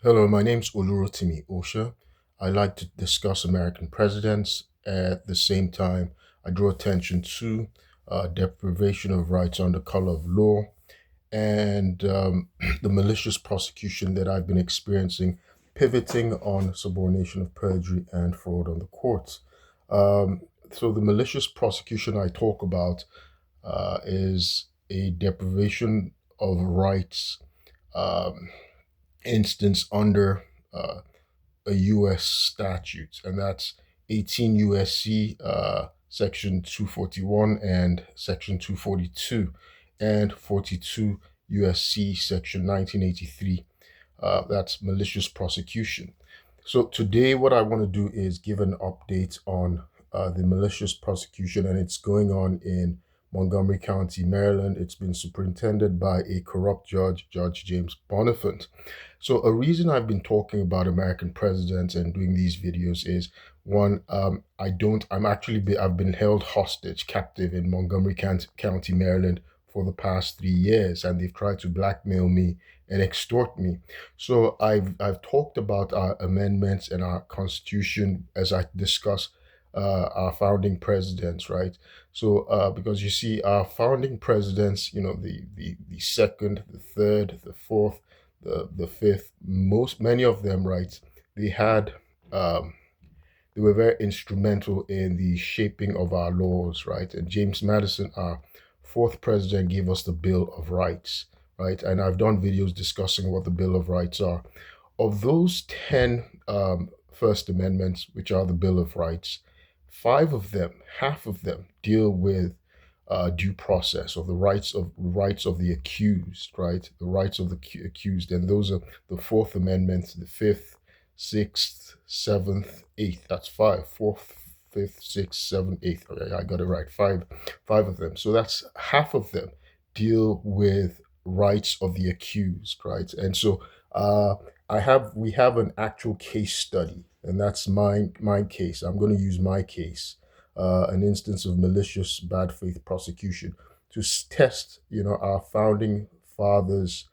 Hello, my name's Olurotimi Osha. I like to discuss American presidents. At the same time, I draw attention to deprivation of rights under color of law and the malicious prosecution that I've been experiencing, pivoting on subordination of perjury and fraud on the courts. Um, so, the malicious prosecution I talk about is a deprivation of rights um, instance under a U.S. statute, and that's 18 U.S.C. Section 241 and Section 242, and 42 U.S.C. Section 1983. That's malicious prosecution. So today, what I want to do is give an update on the malicious prosecution, and it's going on in Montgomery County, Maryland. It's been superintended by a corrupt judge, Judge James Bonifant. So a reason I've been talking about American presidents and doing these videos is one, I've been held hostage, captive in Montgomery County, Maryland for the past 3 years, and they've tried to blackmail me and extort me. So I've talked about our amendments and our constitution as I discuss our founding presidents, right? So because you see, our founding presidents, the second, the third, the fourth, the fifth, many of them, right? They had they were very instrumental in the shaping of our laws, right? And James Madison, our fourth president, gave us the Bill of Rights, right? And I've done videos discussing what the Bill of Rights are. Of those 10 First Amendments, which are the Bill of Rights, five of them, half of them, deal with due process or the rights of the accused, right? The rights of the accused, and those are the Fourth Amendment, the Fifth, Sixth, Seventh, Eighth. That's five. Fourth, Fifth, Sixth, Seventh, Eighth. Okay, I got it right. Five of them. So that's half of them deal with rights of the accused, right? And so we have an actual case study, and that's my case. I'm going to use my case, an instance of malicious bad faith prosecution to test, our founding fathers'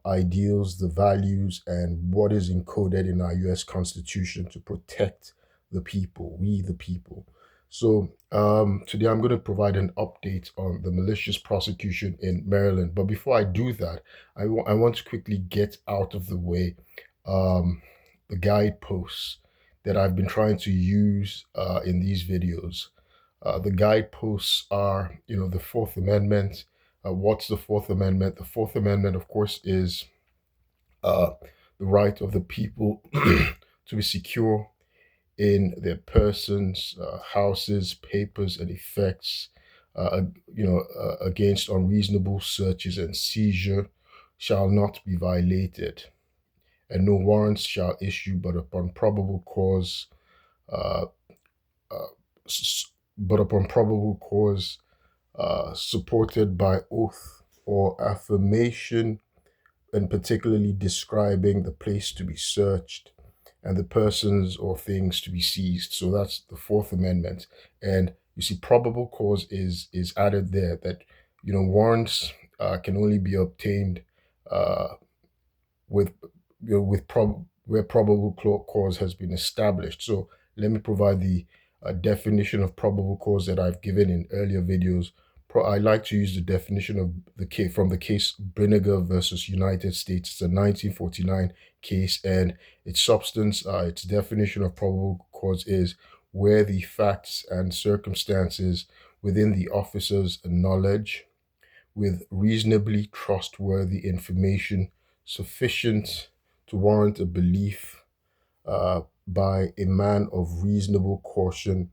ideals, the values, and what is encoded in our U.S. Constitution to protect the people, we the people. So today I'm going to provide an update on the malicious prosecution in Maryland. But before I do that, I want to quickly get out of the way the guideposts that I've been trying to use in these videos. The guideposts are, the Fourth Amendment. What's the Fourth Amendment? The Fourth Amendment, of course, is uh, the right of the people to be secure in their persons, houses, papers, and effects, against unreasonable searches and seizure shall not be violated, and no warrants shall issue but upon probable cause, uh, uh, but upon probable cause supported by oath or affirmation, and particularly describing the place to be searched and the persons or things to be seized. So that's the Fourth Amendment. And you see, probable cause is added there, that warrants can only be obtained uh, with where probable cause has been established. So let me provide the definition of probable cause that I've given in earlier videos. I like to use the definition of the case from the case Brinegar versus United States. It's a 1949 case, and its substance, its definition of probable cause is where the facts and circumstances within the officer's knowledge, with reasonably trustworthy information sufficient to warrant a belief by a man of reasonable caution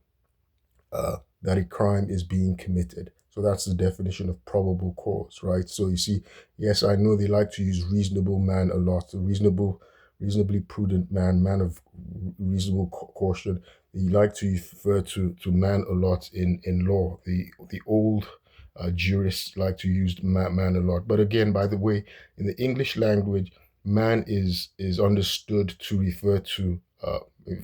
that a crime is being committed. So that's the definition of probable cause, right? So you see, yes, I know they like to use reasonable man a lot, reasonably prudent man, man of reasonable caution. They like to refer to man a lot in law. The old jurists like to use man a lot. But again, by the way, in the English language, man is understood to refer to,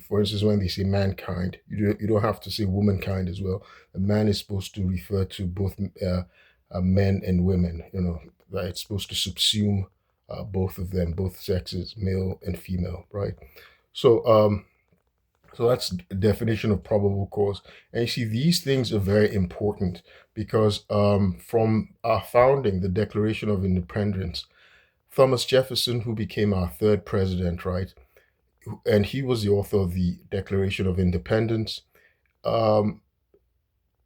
for instance, when they say mankind, you don't have to say womankind as well. A man is supposed to refer to both men and women. That it's supposed to subsume both of them, both sexes, male and female, right? So, so that's the definition of probable cause. And you see, these things are very important because from our founding, the Declaration of Independence, Thomas Jefferson, who became our third president, right? And he was the author of the Declaration of Independence. Um,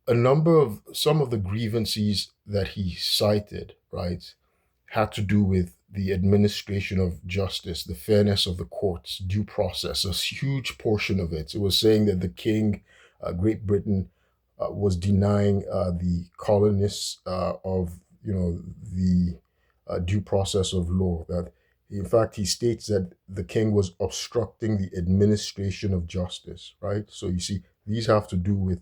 some of the grievances that he cited, right, had to do with the administration of justice, the fairness of the courts, due process, a huge portion of it. It was saying that the king, Great Britain, was denying the colonists of, the due process of law. That, in fact, he states that the king was obstructing the administration of justice, right? So you see, these have to do with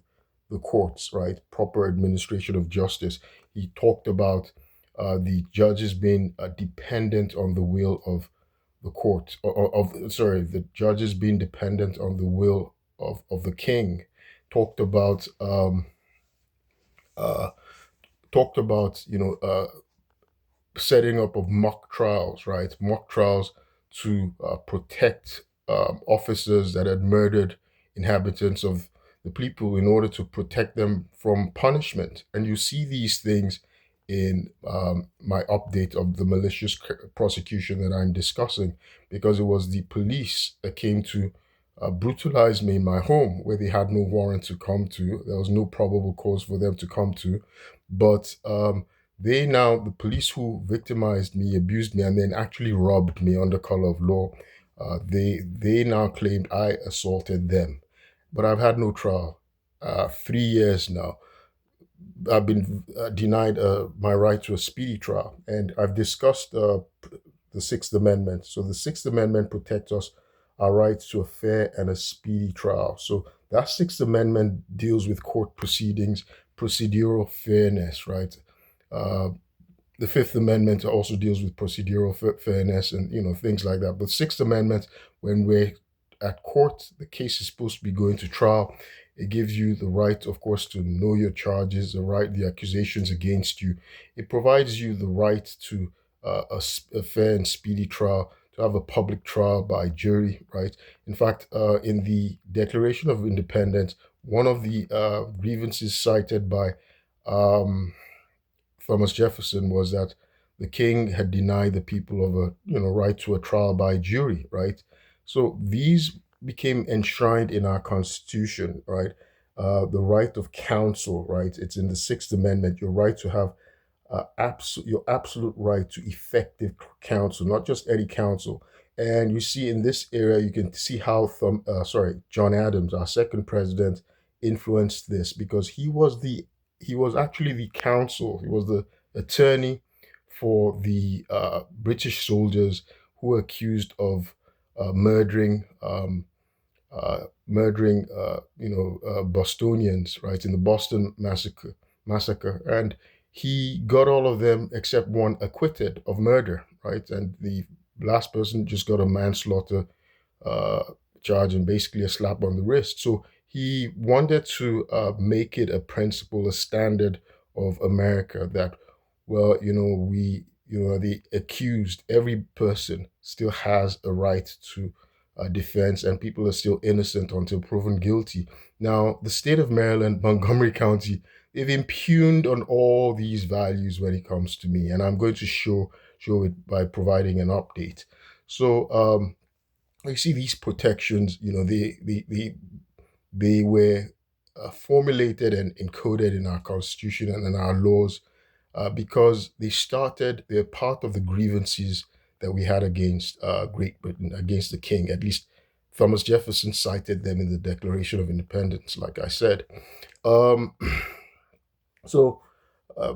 the courts, right? Proper administration of justice. He talked about the judges being dependent on the will of the court, the judges being dependent on the will of the king. Talked about uh, talked about setting up of mock trials, right? Mock trials to protect officers that had murdered inhabitants of the people in order to protect them from punishment. And you see these things in my update of the malicious prosecution that I'm discussing, because it was the police that came to brutalize me in my home where they had no warrant to come to. There was no probable cause for them to come to. But the police who victimized me, abused me, and then actually robbed me under color of law, they now claimed I assaulted them. But I've had no trial. 3 years now. I've been denied my right to a speedy trial. And I've discussed the Sixth Amendment. So the Sixth Amendment protects us, our rights to a fair and a speedy trial. So that Sixth Amendment deals with court proceedings, procedural fairness, right? Uh, the Fifth Amendment also deals with procedural fairness and things like that. But Sixth Amendment, when we're at court, the case is supposed to be going to trial. It gives you the right, of course, to know your charges, the accusations against you. It provides you the right to a fair and speedy trial, to have a public trial by jury, right? In fact, in the Declaration of Independence, one of the grievances cited by um, Thomas Jefferson was that the king had denied the people of a right to a trial by jury, right? So these became enshrined in our Constitution, right? The right of counsel, right? It's in the Sixth Amendment. Your right to have your absolute right to effective counsel, not just any counsel. And you see in this area, you can see how John Adams, our second president, influenced this, because he was actually the counsel. He was the attorney for the British soldiers who were accused of murdering Bostonians, right, in the Boston massacre, and he got all of them except one acquitted of murder, right, and the last person just got a manslaughter uh, charge and basically a slap on the wrist. So he wanted to make it a principle, a standard of America that, well, the accused, every person still has a right to defense, and people are still innocent until proven guilty. Now, the state of Maryland, Montgomery County, they've impugned on all these values when it comes to me, and I'm going to show it by providing an update. So, you see these protections, they were formulated and encoded in our constitution and in our laws because they're part of the grievances that we had against Great Britain, against the king. At least Thomas Jefferson cited them in the Declaration of Independence, like I said. Um, so, uh,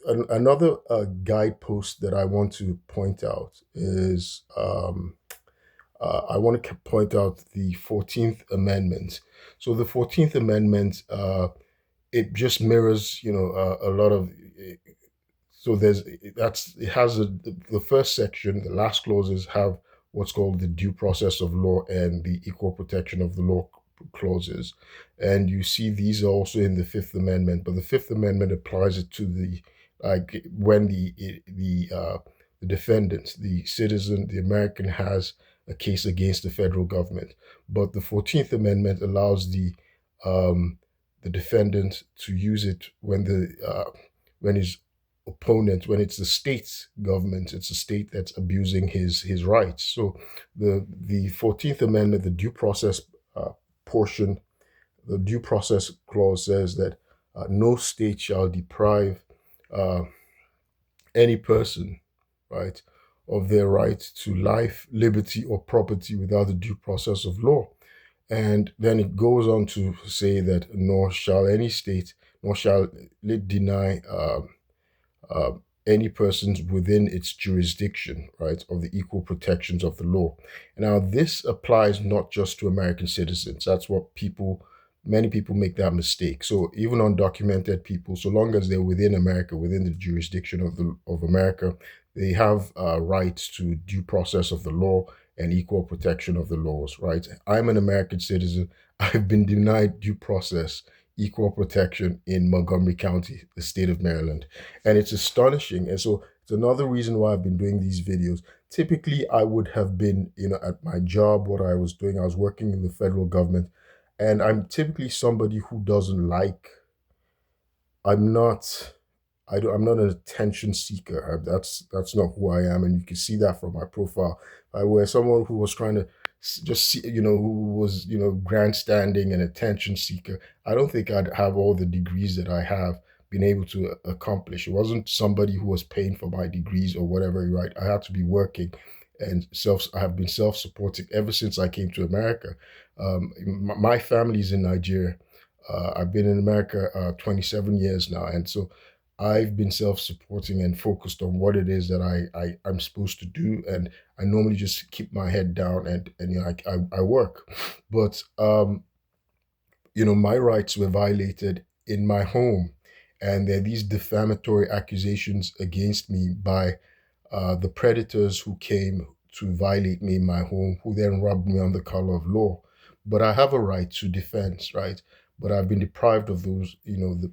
another guidepost that I want to point out is I want to point out the 14th Amendment. So the 14th Amendment, it just mirrors, a lot of. So it has the first section, the last clauses have what's called the due process of law and the equal protection of the law clauses, and you see these are also in the Fifth Amendment. But the Fifth Amendment applies it to the, like, when the the defendant, the citizen, the American, has a case against the federal government. But the 14th Amendment allows the defendant to use it when his opponent, when it's the state's government, it's the state that's abusing his rights. So the 14th Amendment, the due process portion, the due process clause says that no state shall deprive uh, any person, right, of their right to life, liberty, or property without the due process of law. And then it goes on to say that nor shall any state, nor shall it deny uh, any persons within its jurisdiction, right, of the equal protections of the law. Now, this applies not just to American citizens. That's what many people make that mistake. So even undocumented people, so long as they're within America, within the jurisdiction of America, they have rights to due process of the law and equal protection of the laws, right? I'm an American citizen. I've been denied due process, equal protection in Montgomery County, the state of Maryland. And it's astonishing. And so it's another reason why I've been doing these videos. Typically, I would have been, at my job, what I was doing, I was working in the federal government. And I'm typically somebody who doesn't like, I'm not, I'm not an attention seeker. That's not who I am. And you can see that from my profile. I were someone who was trying to just see, who was, grandstanding and attention seeker. I don't think I'd have all the degrees that I have been able to accomplish. It wasn't somebody who was paying for my degrees or whatever, right? I had to be working and I have been self-supporting ever since I came to America. My family's in Nigeria. I've been in America 27 years now. And so I've been self-supporting and focused on what it is that I'm supposed to do, and I normally just keep my head down and I work, but my rights were violated in my home, and there are these defamatory accusations against me by the predators who came to violate me in my home, who then robbed me on the color of law. But I have a right to defense, right? But I've been deprived of those,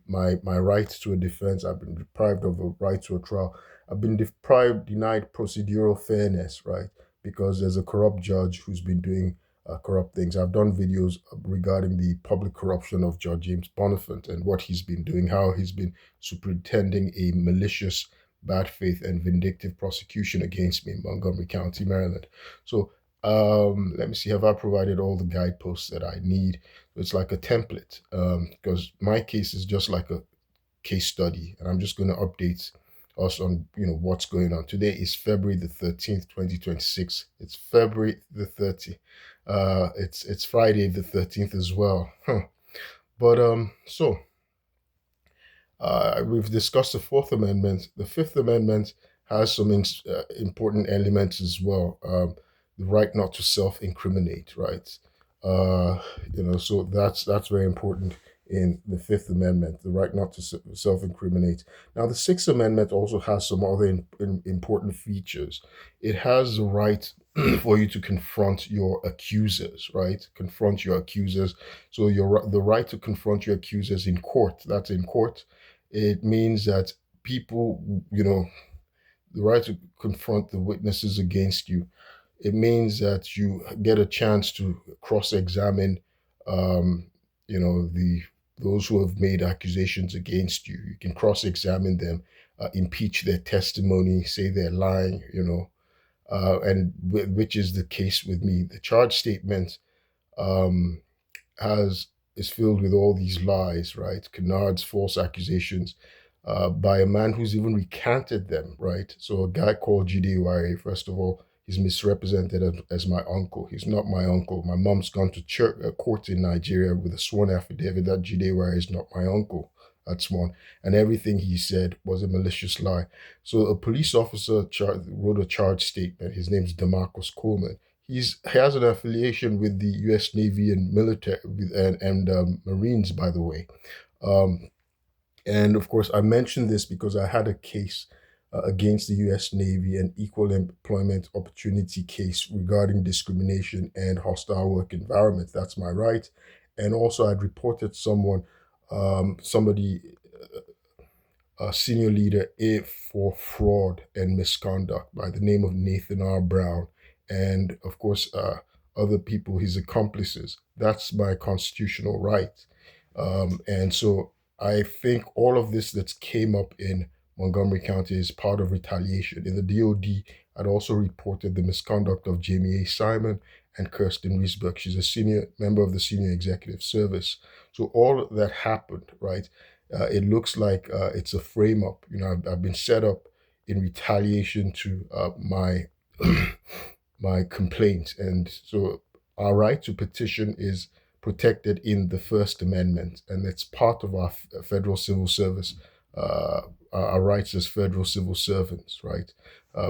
my right to a defense. I've been deprived of a right to a trial. I've been denied procedural fairness, right? Because there's a corrupt judge who's been doing corrupt things. I've done videos regarding the public corruption of Judge James Bonifant and what he's been doing, how he's been superintending a malicious, bad faith, and vindictive prosecution against me in Montgomery County, Maryland. So let me see, have I provided all the guideposts that I need? It's like a template, because my case is just like a case study, and I'm just going to update us on what's going on. Today is February the 13th, 2026. It's February the 30th. It's Friday the 13th as well. Huh. But so we've discussed the Fourth Amendment. The Fifth Amendment has some important elements as well. The right not to self-incriminate, right? So that's very important in the Fifth Amendment, the right not to self-incriminate. Now, the Sixth Amendment also has some other important features. It has the right for you to confront your accusers, right? Confront your accusers. So the right to confront your accusers in court. That's in court. It means that people, the right to confront the witnesses against you. It means that you get a chance to cross-examine, the those who have made accusations against you. You can cross-examine them, impeach their testimony, say they're lying, and which is the case with me. The charge statement um, has is filled with all these lies, right? Canards, false accusations by a man who's even recanted them, right? So a guy called Jide Ware, first of all, he's misrepresented as my uncle. He's not my uncle. My mom's gone to court in Nigeria with a sworn affidavit that Jide Ware is not my uncle. That's one. And everything he said was a malicious lie. So a police officer wrote a charge statement. His name's DeMarcus Coleman. He has an affiliation with the U.S. Navy and military and Marines, by the way. And of course, I mentioned this because I had a case against the U.S. Navy, an equal employment opportunity case regarding discrimination and hostile work environment. That's my right. And also, I'd reported somebody senior leader for fraud and misconduct by the name of Nathan R. Brown, and of course, other people, his accomplices. That's my constitutional right. And so I think all of this that came up in Montgomery County is part of retaliation. In the DOD, I'd also reported the misconduct of Jamie A. Simon and Kirsten Riesberg. She's a senior member of the Senior Executive Service. So all that happened, right? It looks like it's a frame up. I've been set up in retaliation to my my complaint, and so our right to petition is protected in the First Amendment, and it's part of our federal civil service, our rights as federal civil servants, right?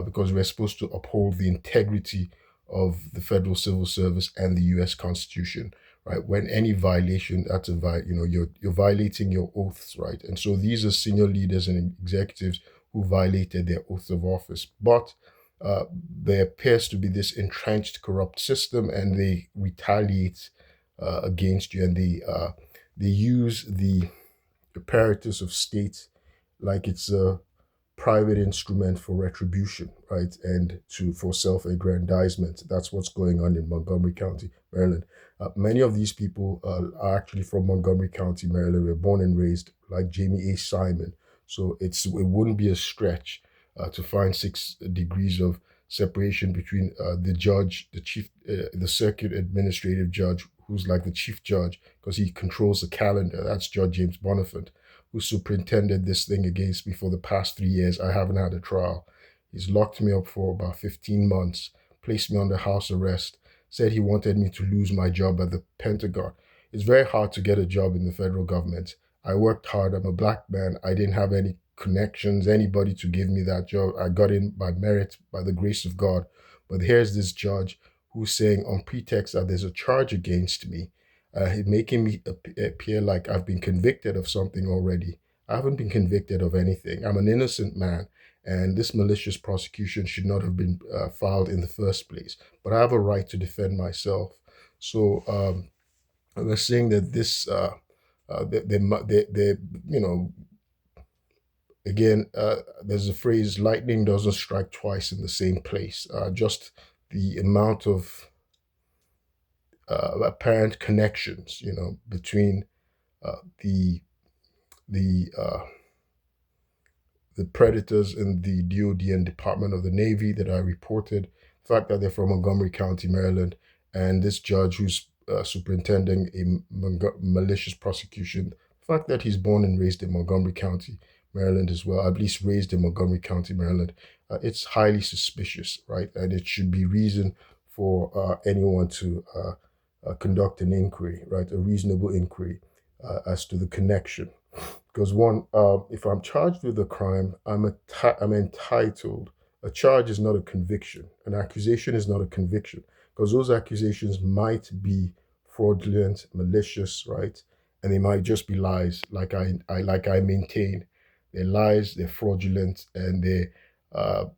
Because we're supposed to uphold the integrity of the federal civil service and the U.S. Constitution, right? When any violation, that's you're violating your oaths, right? And so these are senior leaders and executives who violated their oaths of office, but there appears to be this entrenched corrupt system, and they retaliate against you, and they use the apparatus of state like it's a private instrument for retribution, right, and for self-aggrandizement. That's what's going on in Montgomery County, Maryland. Many of these people are actually from Montgomery County, Maryland. Were born and raised like Jamie A. Simon, so it wouldn't be a stretch to find 6 degrees of separation between the judge, the circuit administrative judge, who's like the chief judge because he controls the calendar. That's Judge James Bonifant, who superintended this thing against me for the past 3 years. I haven't had a trial. He's locked me up for about 15 months, placed me under house arrest, said he wanted me to lose my job at the Pentagon. It's very hard to get a job in the federal government. I worked hard. I'm a black man. I didn't have any connections, anybody to give me that job. I got in by merit, by the grace of God. But here's this judge who's saying, on pretext that there's a charge against me, making me appear like I've been convicted of something already. I haven't been convicted of anything. I'm an innocent man, and this malicious prosecution should not have been filed in the first place. But I have a right to defend myself. So they're saying that this, they again, there's a phrase, lightning doesn't strike twice in the same place. Just the amount of apparent connections, between uh, the the uh, the predators in the DOD and Department of the Navy that I reported, the fact that they're from Montgomery County, Maryland, and this judge who's superintending a malicious prosecution, the fact that he's born and raised in Montgomery County, Maryland as well, at least raised in Montgomery County, Maryland, it's highly suspicious, right? And it should be reason for anyone to conduct an inquiry, right? A reasonable inquiry as to the connection. Because one, if I'm charged with a crime, I'm entitled. A charge is not a conviction. An accusation is not a conviction, because those accusations might be fraudulent, malicious, right? And they might just be lies, like I maintain. They're lies, they're fraudulent, and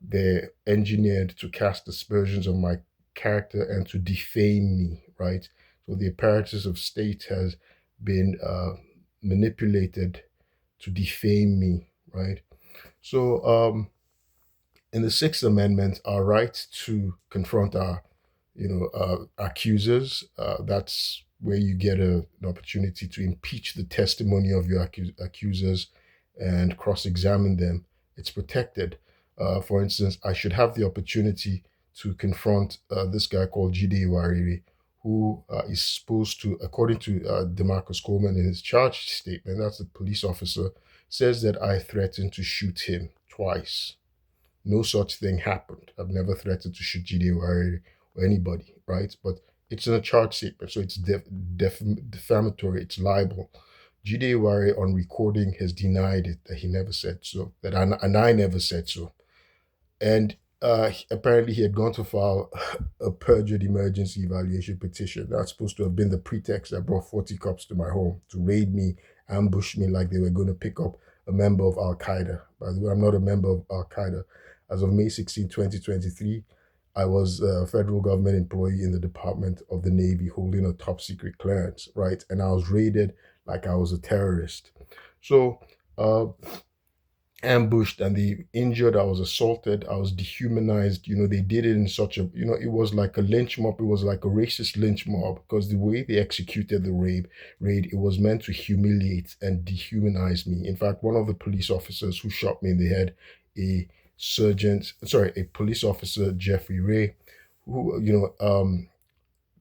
they're engineered to cast aspersions on my character and to defame me, right? So the apparatus of state has been manipulated to defame me, right? So, in the Sixth Amendment, our right to confront our, accusers, that's where you get an opportunity to impeach the testimony of your accusers and cross-examine them. It's protected. For instance, I should have the opportunity to confront this guy called Jide Wariri, who is supposed to, according to Demarcus Coleman in his charge statement, that's the police officer, says that I threatened to shoot him twice. No such thing happened. I've never threatened to shoot Jide Wariri or anybody, right? But it's in a charge statement, so it's defamatory, it's libel. Jide Wariri on recording has denied it, that he never said so, and I never said so. And apparently he had gone to file a perjured emergency evaluation petition. That's supposed to have been the pretext that brought 40 cops to my home to raid me, ambush me like they were going to pick up a member of Al Qaeda. By the way, I'm not a member of Al Qaeda. As of May 16, 2023, I was a federal government employee in the Department of the Navy holding a top secret clearance, right? And I was raided like I was a terrorist. So, ambushed and they injured, I was assaulted, I was dehumanized. They did it in such a, it was like a lynch mob. It was like a racist lynch mob because the way they executed the raid, it was meant to humiliate and dehumanize me. In fact, one of the police officers who shot me in the head, a a police officer, Jeffrey Ray, who,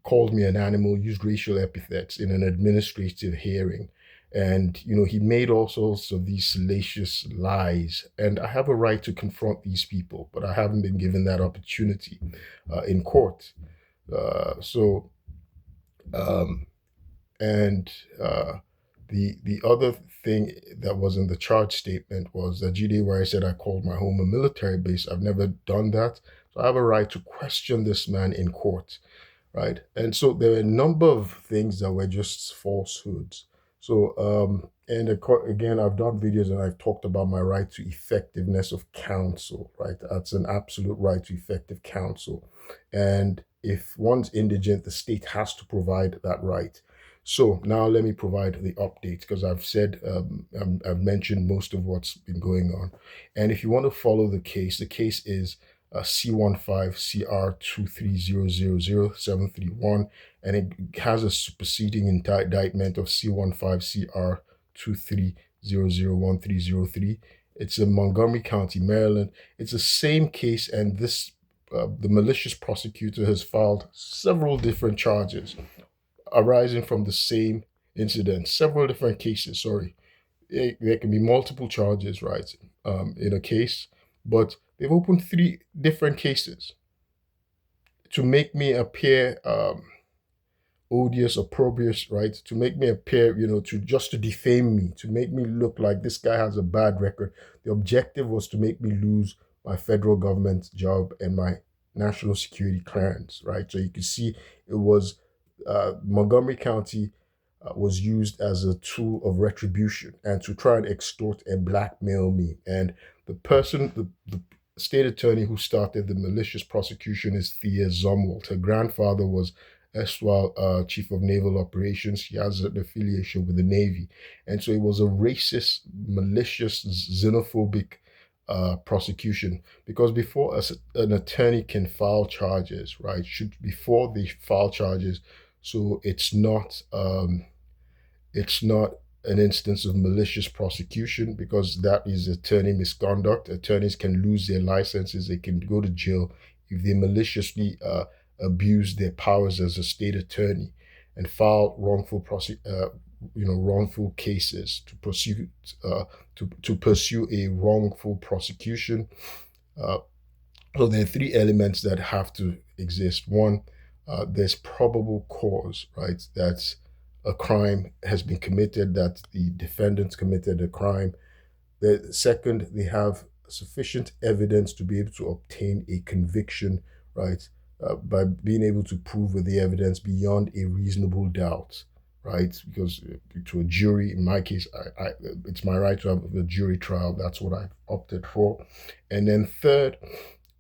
called me an animal, used racial epithets in an administrative hearing. And, he made all sorts of these salacious lies. And I have a right to confront these people, but I haven't been given that opportunity in court. So, um, and the other thing that was in the charge statement was that GD, where I said I called my home a military base. I've never done that. So I have a right to question this man in court, right? And so there are a number of things that were just falsehoods. So, and again, I've done videos and I've talked about my right to effectiveness of counsel, right? That's an absolute right to effective counsel. And if one's indigent, the state has to provide that right. So now let me provide the updates because I've said, I've mentioned most of what's been going on. And if you want to follow the case is C15CR230000731, and it has a superseding indictment of C15CR230001303. It's in Montgomery County, Maryland. It's the same case, and the malicious prosecutor has filed several different charges arising from the same incident, several different cases. Sorry, there can be multiple charges, right, in a case, but they've opened three different cases to make me appear odious, opprobrious, right? To make me appear, to defame me, to make me look like this guy has a bad record. The objective was to make me lose my federal government job and my national security clearance, right? So you can see it was Montgomery County was used as a tool of retribution and to try and extort and blackmail me. And the state attorney who started the malicious prosecution is Thea Zumwalt. Her grandfather was erstwhile chief of naval operations. She has an affiliation with the Navy. And so it was a racist, malicious, xenophobic prosecution, because before an attorney can file charges, right, before they file charges, so it's not an instance of malicious prosecution, because that is attorney misconduct. Attorneys can lose their licenses, they can go to jail if they maliciously abuse their powers as a state attorney and file wrongful cases to pursue a wrongful prosecution. Uh, so there are three elements that have to exist. One, there's probable cause, right? That a crime has been committed, that the defendants committed a crime. The second, they have sufficient evidence to be able to obtain a conviction, right? By being able to prove with the evidence beyond a reasonable doubt, right? Because to a jury, in my case, it's my right to have a jury trial. That's what I've opted for. And then third,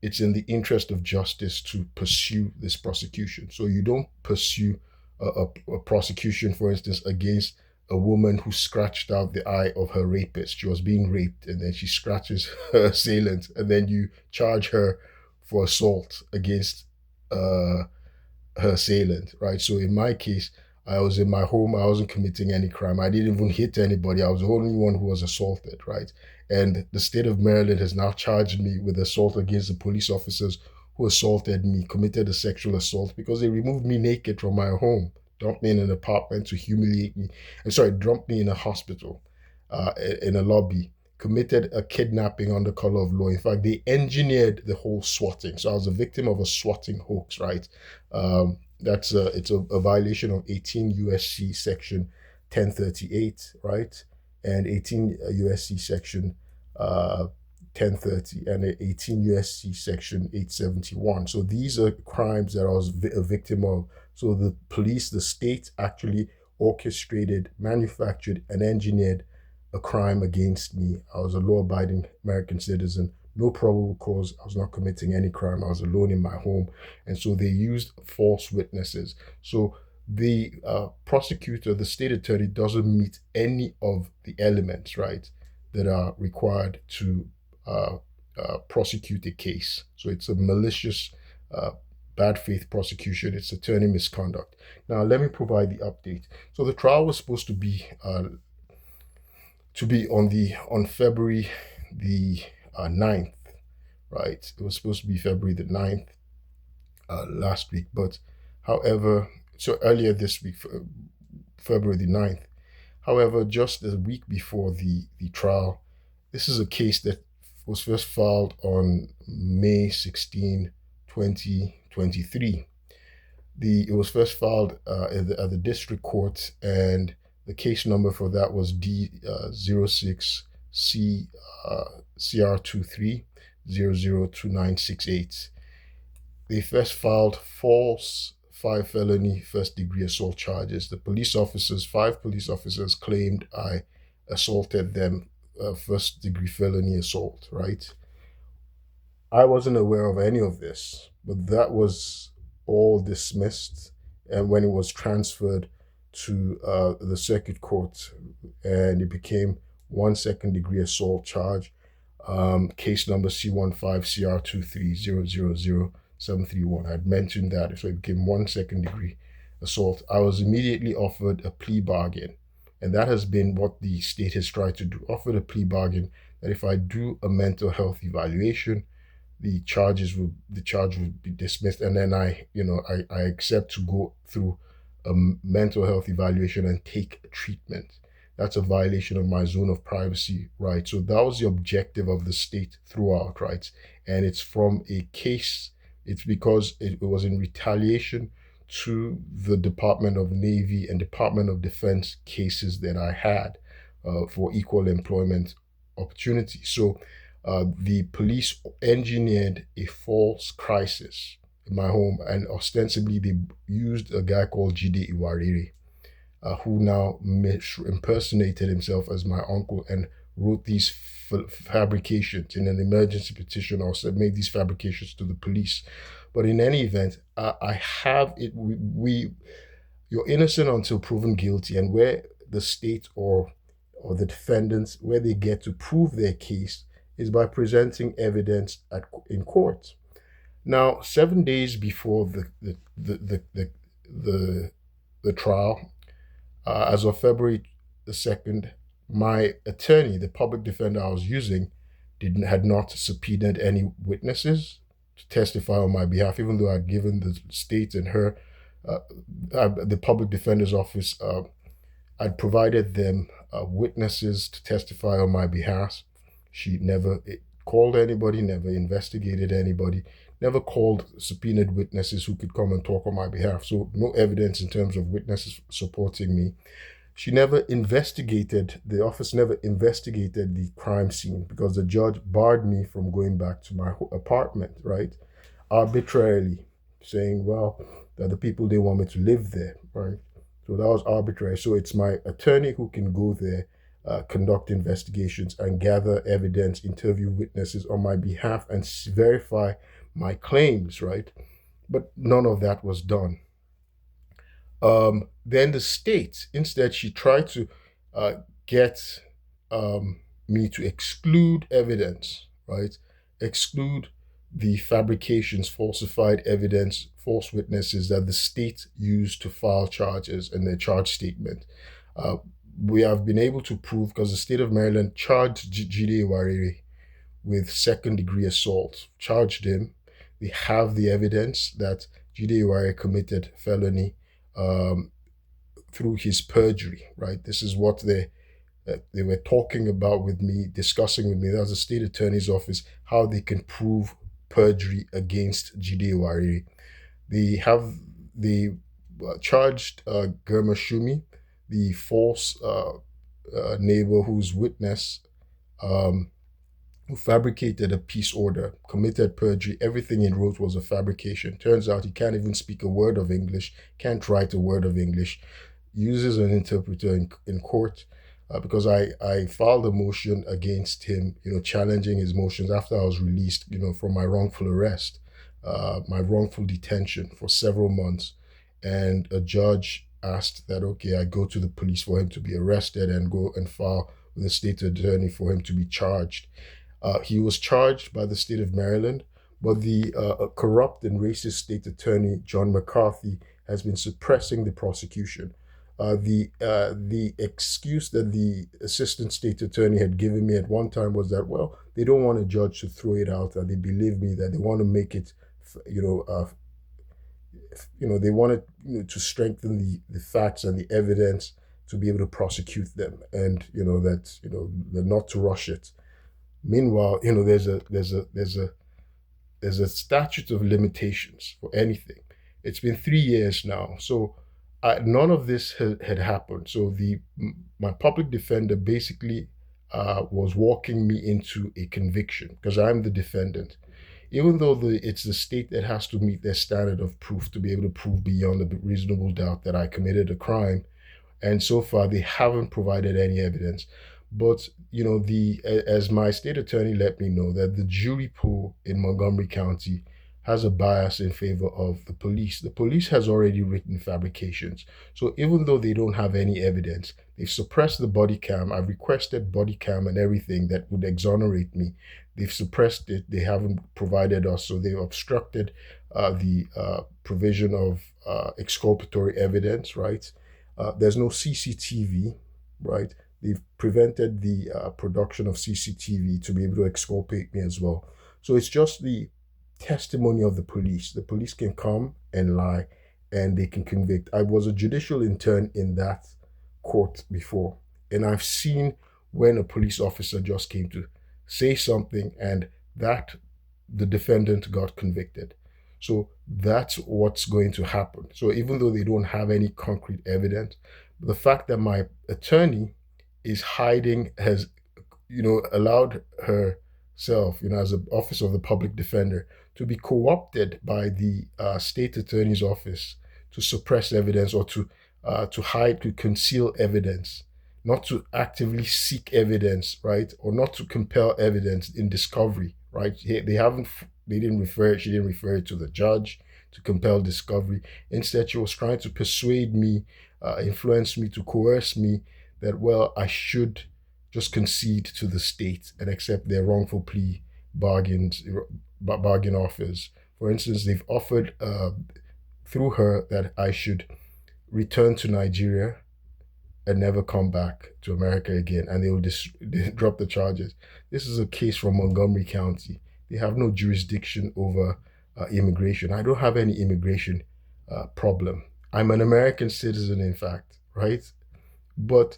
it's in the interest of justice to pursue this prosecution. So you don't pursue a prosecution, for instance, against a woman who scratched out the eye of her rapist. She was being raped, and then she scratches her assailant, and then you charge her for assault against her assailant, right? So in my case, I was in my home. I wasn't committing any crime. I didn't even hit anybody. I was the only one who was assaulted, right? And the state of Maryland has now charged me with assault against the police officers who assaulted me, committed a sexual assault, because they removed me naked from my home, dumped me in an apartment to humiliate me. And sorry, dumped me in a hospital, in a lobby, committed a kidnapping under color of law. In fact, they engineered the whole swatting. So I was a victim of a swatting hoax, right? It's a violation of 18 USC section 1038, right? And 18 USC section 1030 and 18 USC section 871. So these are crimes that I was a victim of. So the police, the state actually orchestrated, manufactured, and engineered a crime against me. I was a law-abiding American citizen, no probable cause. I was not committing any crime. I was alone in my home. And so they used false witnesses. So the prosecutor, the state attorney, doesn't meet any of the elements, right? that are required to prosecute a case. So it's a malicious, bad faith prosecution. It's attorney misconduct. Now, let me provide the update. So the trial was supposed to be on February the 9th, right? It was supposed to be February the 9th last week, but however, so earlier this week, February the 9th. However, just a week before the trial, this is a case that was first filed on May 16, 2023. It was first filed at the district court, and the case number for that was D06C CR23002968. They first filed false 5 felony first-degree assault charges. The five police officers claimed I assaulted them, first-degree felony assault, right? I wasn't aware of any of this, but that was all dismissed, and when it was transferred to the circuit court, and it became one second-degree assault charge, case number C15CR230000731. I'd mentioned that, so it became one second-degree assault. I was immediately offered a plea bargain, and that has been what the state has tried to do. Offered a plea bargain that if I do a mental health evaluation, the charge would be dismissed, and then I accept to go through a mental health evaluation and take treatment. That's a violation of my zone of privacy, right? So that was the objective of the state throughout, right? And it's from a case. It's because it was in retaliation to the Department of Navy and Department of Defense cases that I had for equal employment opportunity. So the police engineered a false crisis in my home, and ostensibly they used a guy called Jide Iwariri, who now impersonated himself as my uncle and wrote these fabrications in an emergency petition, or made these fabrications to the police. But in any event, I have it. You're innocent until proven guilty, and where the state or the defendants, where they get to prove their case, is by presenting evidence in court. Now, 7 days before the trial, as of February the 2nd, my attorney, the public defender I was using, had not subpoenaed any witnesses to testify on my behalf, even though I'd given the state and her, the public defender's office, I'd provided them witnesses to testify on my behalf. She never called anybody, never investigated anybody, never called subpoenaed witnesses who could come and talk on my behalf. So no evidence in terms of witnesses supporting me. She never investigated, the office never investigated the crime scene, because the judge barred me from going back to my apartment, right? Arbitrarily, saying, well, that the people didn't want me to live there, right? So that was arbitrary. So it's my attorney who can go there, conduct investigations and gather evidence, interview witnesses on my behalf, and verify my claims, right? But none of that was done. Then the state, instead, she tried to get me to exclude evidence, right? Exclude the fabrications, falsified evidence, false witnesses that the state used to file charges in their charge statement. We have been able to prove, because the state of Maryland charged Jide Iwariri with second-degree assault, charged him. They have the evidence that Jide Iwariri committed felony through his perjury, right? This is what they were talking about with me, discussing with me. That was the state attorney's office, how they can prove perjury against Jide Iwariri. They charged Germa Shumi, the false neighbor whose witness, who fabricated a peace order, committed perjury. Everything he wrote was a fabrication. Turns out he can't even speak a word of English, can't write a word of English, uses an interpreter in court, because I filed a motion against him, challenging his motions after I was released, from my wrongful arrest, my wrongful detention for several months. And a judge asked that, okay, I go to the police for him to be arrested and go and file with the state attorney for him to be charged. He was charged by the state of Maryland, but the corrupt and racist state attorney, John McCarthy, has been suppressing the prosecution. The excuse that the assistant state attorney had given me at one time was that, well, they don't want a judge to throw it out, and they believe me that they want to make it, they wanted to strengthen the facts and the evidence to be able to prosecute them, and not to rush it. Meanwhile, there's a statute of limitations for anything. It's been 3 years now, so none of this had happened. So my public defender basically was walking me into a conviction because I'm the defendant. Even though it's the state that has to meet their standard of proof to be able to prove beyond a reasonable doubt that I committed a crime, and so far they haven't provided any evidence. But as my state attorney let me know, that the jury pool in Montgomery County has a bias in favor of the police. The police has already written fabrications. So even though they don't have any evidence, they've suppressed the body cam. I've requested body cam and everything that would exonerate me. They've suppressed it. They haven't provided us. So they've obstructed the provision of exculpatory evidence, right? There's no CCTV, right? They've prevented the production of CCTV to be able to exculpate me as well. So it's just the testimony of the police. The police can come and lie and they can convict. I was a judicial intern in that court before, and I've seen when a police officer just came to say something and that the defendant got convicted. So that's what's going to happen. So even though they don't have any concrete evidence, the fact that my attorney is hiding has, allowed herself, as an office of the public defender, to be co-opted by the state attorney's office to suppress evidence or to hide, to conceal evidence, not to actively seek evidence, right, or not to compel evidence in discovery, right? She didn't refer it to the judge to compel discovery. Instead, she was trying to persuade me, influence me, to coerce me that, well, I should just concede to the state and accept their wrongful plea bargain offers. For instance, they've offered through her that I should return to Nigeria and never come back to America again, and they drop the charges. This is a case from Montgomery County. They have no jurisdiction over immigration. I don't have any immigration problem. I'm an American citizen, in fact, right? But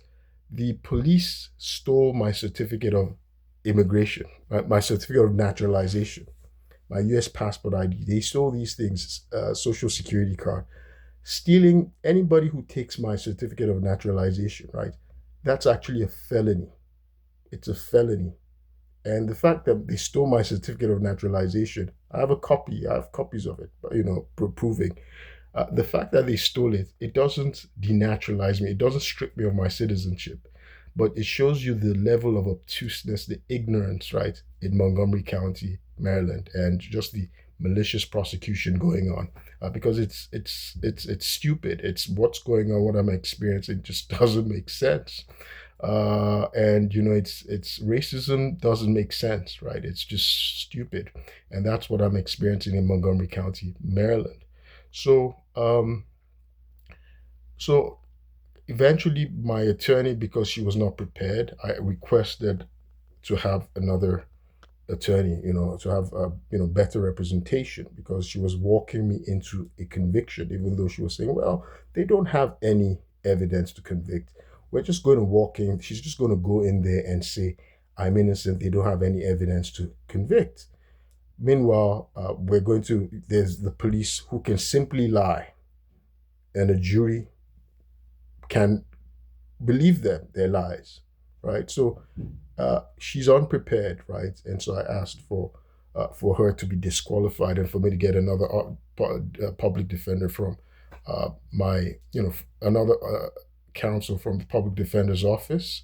the police stole my certificate of immigration, my certificate of naturalization, my US passport ID. They stole these things, social security card. Stealing anybody who takes my certificate of naturalization, right? That's actually a felony. It's a felony. And the fact that they stole my certificate of naturalization, I have copies of it, proving. The fact that they stole it, it doesn't denaturalize me. It doesn't strip me of my citizenship. But it shows you the level of obtuseness, the ignorance, right, in Montgomery County, Maryland, and just the malicious prosecution going on. Because it's stupid. It's what's going on, what I'm experiencing just doesn't make sense. It's racism doesn't make sense, right? It's just stupid. And that's what I'm experiencing in Montgomery County, Maryland. So eventually my attorney, because she was not prepared, I requested to have another attorney, to have better representation, because she was walking me into a conviction, even though she was saying, well, they don't have any evidence to convict. We're just going to walk in. She's just going to go in there and say, I'm innocent. They don't have any evidence to convict. Meanwhile, there's the police who can simply lie, and a jury can believe them, their lies, right? So she's unprepared, right? And so I asked for her to be disqualified and for me to get another public defender from another counsel from the public defender's office,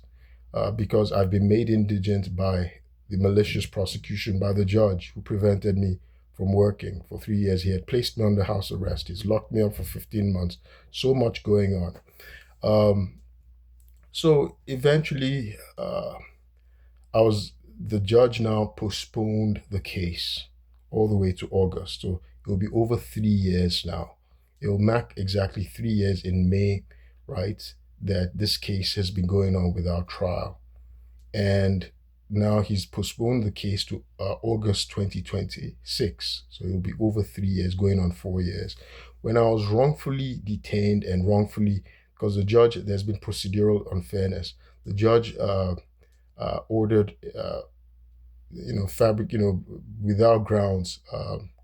because I've been made indigent by the malicious prosecution by the judge who prevented me from working for 3 years. He had placed me under house arrest. He's locked me up for 15 months. So much going on. So eventually, the judge now postponed the case all the way to August. So it'll be over 3 years now. It'll mark exactly 3 years in May, right? That this case has been going on without trial. And now he's postponed the case to August 2026. So it'll be over 3 years, going on 4 years. When I was wrongfully detained and wrongfully, because the judge, there's been procedural unfairness. The judge ordered, without grounds,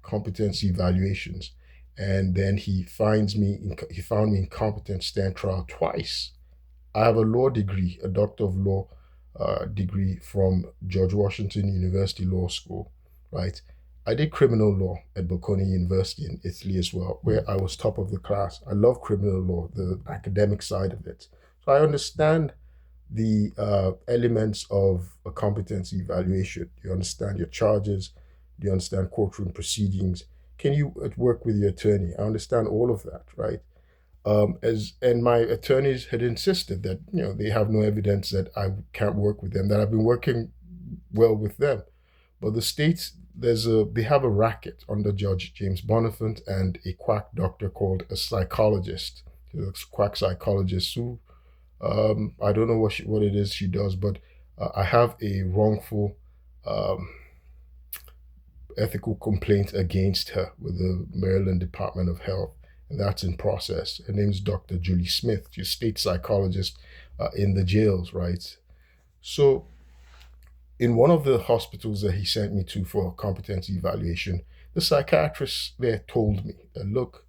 competency evaluations, and then he found me incompetent, stand trial twice. I have a law degree, a doctor of law degree from George Washington University Law School, right? I did criminal law at Bocconi University in Italy as well, where I was top of the class. I love criminal law, the academic side of it. So I understand the elements of a competency evaluation. You understand your charges, you understand courtroom proceedings. Can you work with your attorney? I understand all of that, right? As and my attorneys had insisted that they have no evidence that I can't work with them, that I've been working well with them. But the states, they have a racket under Judge James Bonifant and a quack doctor called a psychologist, a quack psychologist who I don't know what it is she does, but I have a wrongful um, ethical complaint against her with the Maryland Department of Health, and that's in process. Her name is Dr. Julie Smith. She's a state psychologist in the jails, right? So, in one of the hospitals that he sent me to for a competency evaluation, the psychiatrist there told me, look,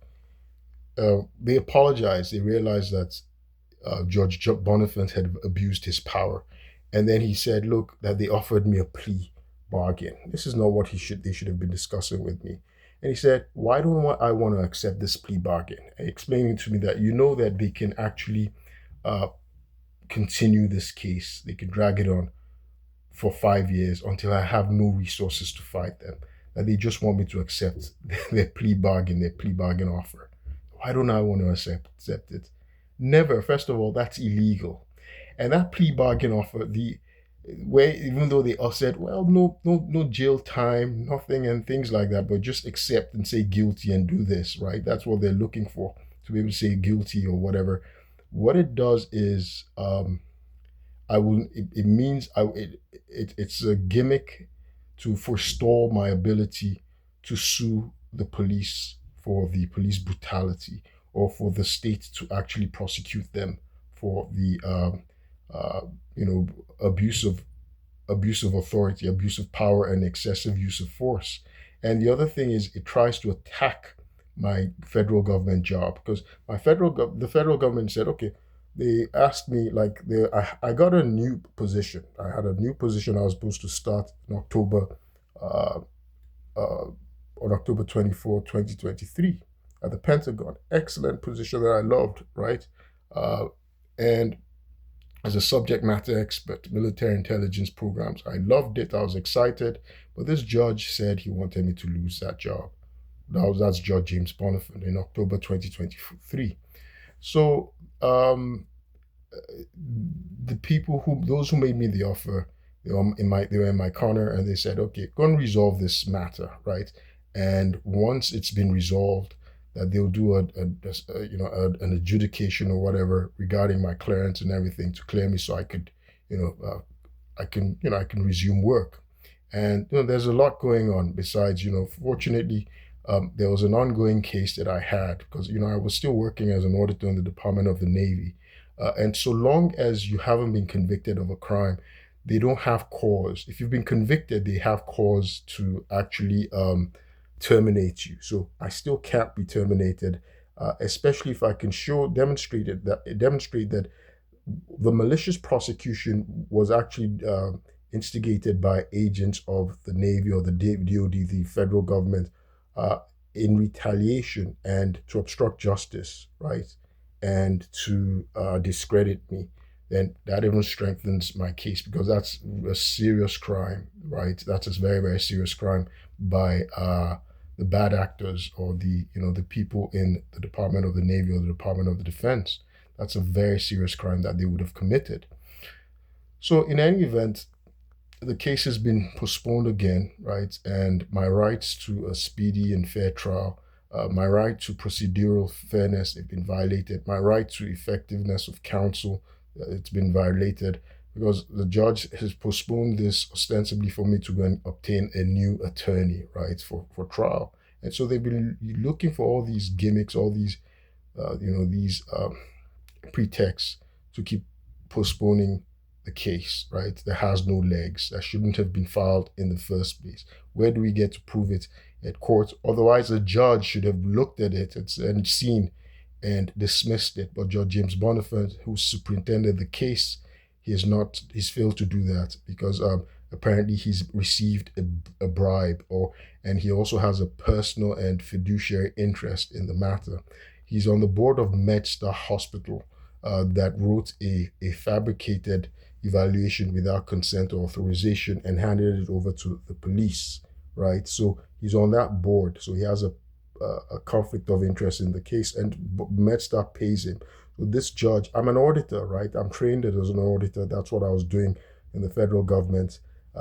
they apologized. They realized that Judge Bonifant had abused his power. And then he said, look, that they offered me a plea bargain. This is not what they should have been discussing with me. And he said, why don't I want to accept this plea bargain? And explaining to me that that they can actually uh, continue this case. They can drag it on for 5 years until I have no resources to fight them. That they just want me to accept their plea bargain offer. Why don't I want to accept it? Never. First of all, that's illegal. And that plea bargain offer, where even though they all said, well, no jail time, nothing and things like that, but just accept and say guilty and do this, right? That's what they're looking for, to be able to say guilty or whatever. What it does is, I will. It means it's a gimmick to forestall my ability to sue the police for the police brutality, or for the state to actually prosecute them for the uh, you know abuse of authority, abuse of power, and excessive use of force. And the other thing is, it tries to attack my federal government job, because the federal government said, okay, they asked me, like, I got a new position. I had a new position. I was supposed to start in October, uh, uh, on October 24, 2023, at the Pentagon. Excellent position that I loved, right? Uh, and as a subject matter expert, military intelligence programs, I loved it. I was excited. But this judge said he wanted me to lose that job. That's Judge James Bonifant in October 2023. So those who made me the offer, they were in my corner, and they said, okay, go and resolve this matter, right? And once it's been resolved, that they'll do an adjudication or whatever regarding my clearance and everything, to clear me so I could, I can resume work. And there's a lot going on besides, fortunately, there was an ongoing case that I had, because I was still working as an auditor in the Department of the Navy, and so long as you haven't been convicted of a crime, they don't have cause. If you've been convicted, they have cause to actually terminate you. So I still can't be terminated, especially if I can demonstrate that the malicious prosecution was actually instigated by agents of the Navy or the DoD, the federal government, uh, in retaliation and to obstruct justice, right? And to discredit me. Then that even strengthens my case, because that's a serious crime, right? That's a very, very serious crime by the bad actors, or the people in the Department of the Navy or the Department of the Defense. That's a very serious crime that they would have committed. So in any event, the case has been postponed again, right? And my rights to a speedy and fair trial, my right to procedural fairness, have been violated. My right to effectiveness of counsel, it's been violated because the judge has postponed this ostensibly for me to go and obtain a new attorney, right, for trial. And so they've been looking for all these gimmicks, all these, these pretexts to keep postponing the case, right? That has no legs, that shouldn't have been filed in the first place. Where do we get to prove it at court? Otherwise, a judge should have looked at it and seen and dismissed it. But Judge James Bonifant, who superintended the case, he's failed to do that because apparently he's received a bribe, and he also has a personal and fiduciary interest in the matter. He's on the board of MedStar Hospital that wrote a fabricated evaluation without consent or authorization and handed it over to the police, right? So he's on that board. So he has a conflict of interest in the case, and MedStar pays him. So this judge, I'm an auditor, right? I'm trained as an auditor. That's what I was doing in the federal government.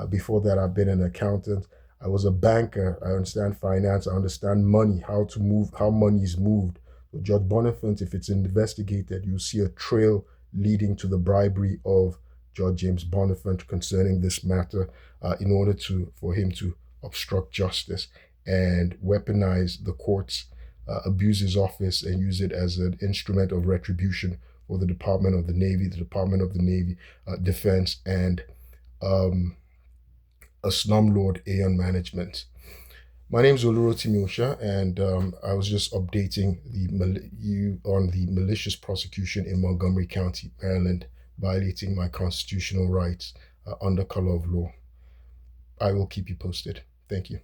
Before that, I've been an accountant. I was a banker. I understand finance. I understand money, how money is moved. So Judge Bonifant, if it's investigated, you'll see a trail leading to the bribery of Judge James Bonifant concerning this matter in order for him to obstruct justice and weaponize the courts, abuse his office, and use it as an instrument of retribution for the Department of the Navy, Defense, and a slumlord Aeon management. My name is Olurotimi Osha, and I was just updating you on the malicious prosecution in Montgomery County, Maryland, violating my constitutional rights under color of law. I will keep you posted. Thank you.